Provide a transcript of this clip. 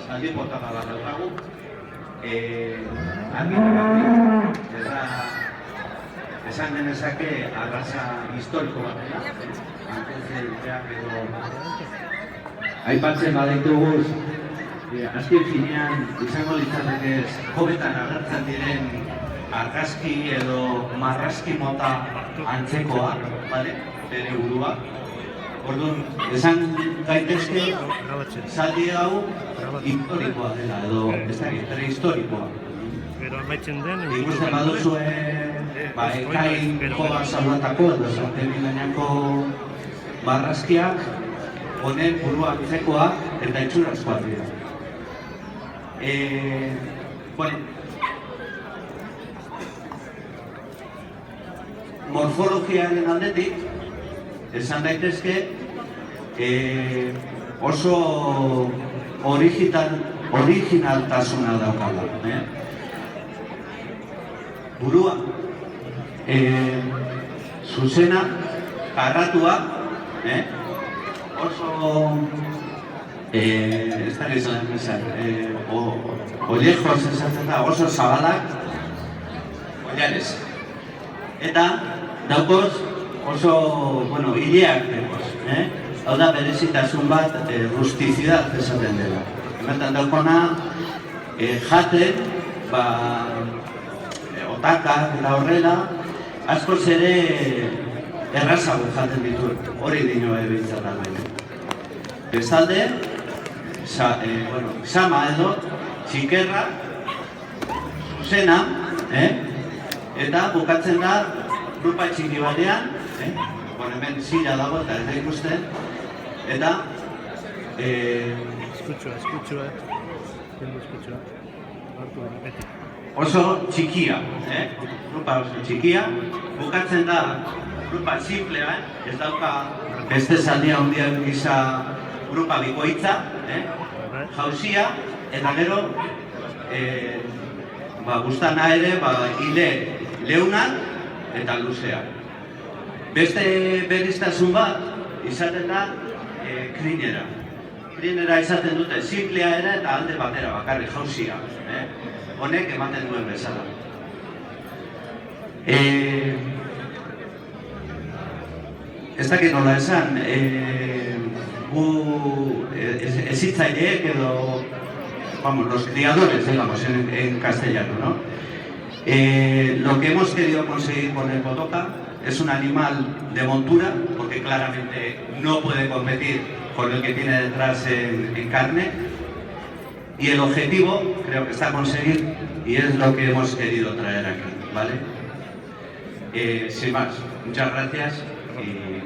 zaldi potaka bat daukagu. Argituratik, eta esan genezake arraza historiko bat dela. Antezeak edo aipatzen badituguz, azken finean izango litzateke hobetan agertzen diren argazki edo marrazki mota antzekoak, bere burua. Orduan, esan gaitezke zaldi hau historikoa dela, edo ez da, prehistorikoa. Ikusten baduzue, ekain joan zaudatako edo Santemilanako marrazkiak, honen burua antzekoak eta itxurazkoak dira. Morfologiaren aldetik, esan daitezke oso originaltasuna daukala. Burua, zuzena, karratua, oso ez da gizaren bezan, ollejos esatzen da, oso zabalak, ollares. Eta daukoz oso, hileak dekoz. Hau da berezitasun bat, rustizidad esaten dela. Hemetan daukona, jate, otakak eta horrela, askoz ere errazago jaten ditu, hori dino ebintzatan baina. Bestalde, sama edo, txikerra, zuzena, eta bukatzen da grupa txiki batean, hemen zila dago eta ez da ikusten, eta oso txikia, grupa oso txikia, bukatzen da grupa simplea, ez dauka beste zaldia handia gisa grupa bikoitza, jauzia, eta gero guztana ere hile leunak eta luzeak. Beste beriztasun bat izaten da krinera. Krinera izaten dute simplea ere eta alde batera bakarrik jauzia. Honek ematen duen bezala. Ez dakit nola esan, gu hezitzaileek edo, los criadores, digamos, en castellano, ¿no? Lo que hemos querido conseguir con el Botoca es un animal de montura, porque claramente no puede competir con el que tiene detrás en carne. Y el objetivo creo que está a conseguir y es lo que hemos querido traer aquí, ¿vale? Sin más, muchas gracias y